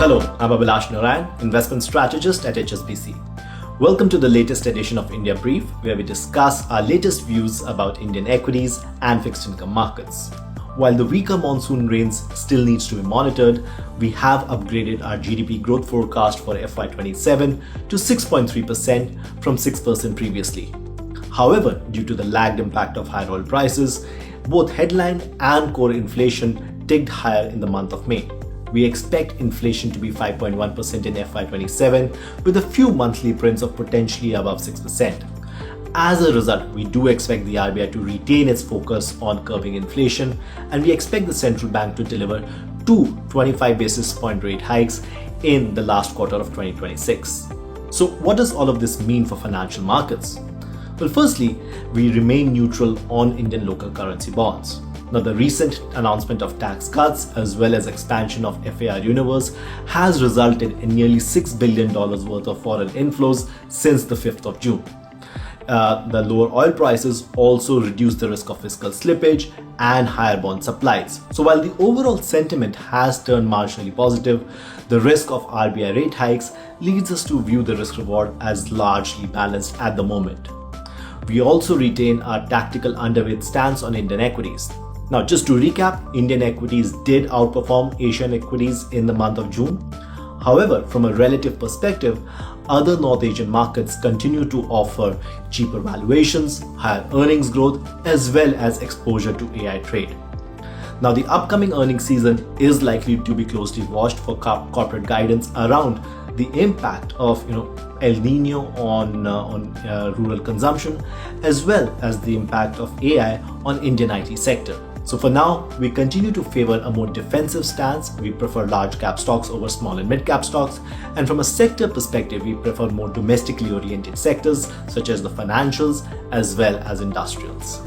Hello, I'm Abhilash Narayan, investment strategist at HSBC. Welcome to the latest edition of India Brief, where we discuss our latest views about Indian equities and fixed income markets. While the weaker monsoon rains still needs to be monitored, we have upgraded our GDP growth forecast for FY27 to 6.3% from 6% previously. However, due to the lagged impact of higher oil prices, both headline and core inflation ticked higher in the month of May. We expect inflation to be 5.1% in FY27 with a few monthly prints of potentially above 6%. As a result, we do expect the RBI to retain its focus on curbing inflation, and we expect the central bank to deliver 25 basis point rate hikes in the last quarter of 2026. So what does all of this mean for financial markets? Well, firstly, we remain neutral on Indian local currency bonds. Now, the recent announcement of tax cuts as well as expansion of FAR universe has resulted in nearly $6 billion worth of foreign inflows since the 5th of June. The lower oil prices also reduce the risk of fiscal slippage and higher bond supplies. So while the overall sentiment has turned marginally positive, the risk of RBI rate hikes leads us to view the risk reward as largely balanced at the moment. We also retain our tactical underweight stance on Indian equities. Now, just to recap, Indian equities did outperform Asian equities in the month of June. However, from a relative perspective, other North Asian markets continue to offer cheaper valuations, higher earnings growth, as well as exposure to AI trade. Now, the upcoming earnings season is likely to be closely watched for corporate guidance around the impact of El Nino on rural consumption, as well as the impact of AI on Indian IT sector. So for now, we continue to favor a more defensive stance. We prefer large cap stocks over small and mid cap stocks. And from a sector perspective, we prefer more domestically oriented sectors such as the financials as well as industrials.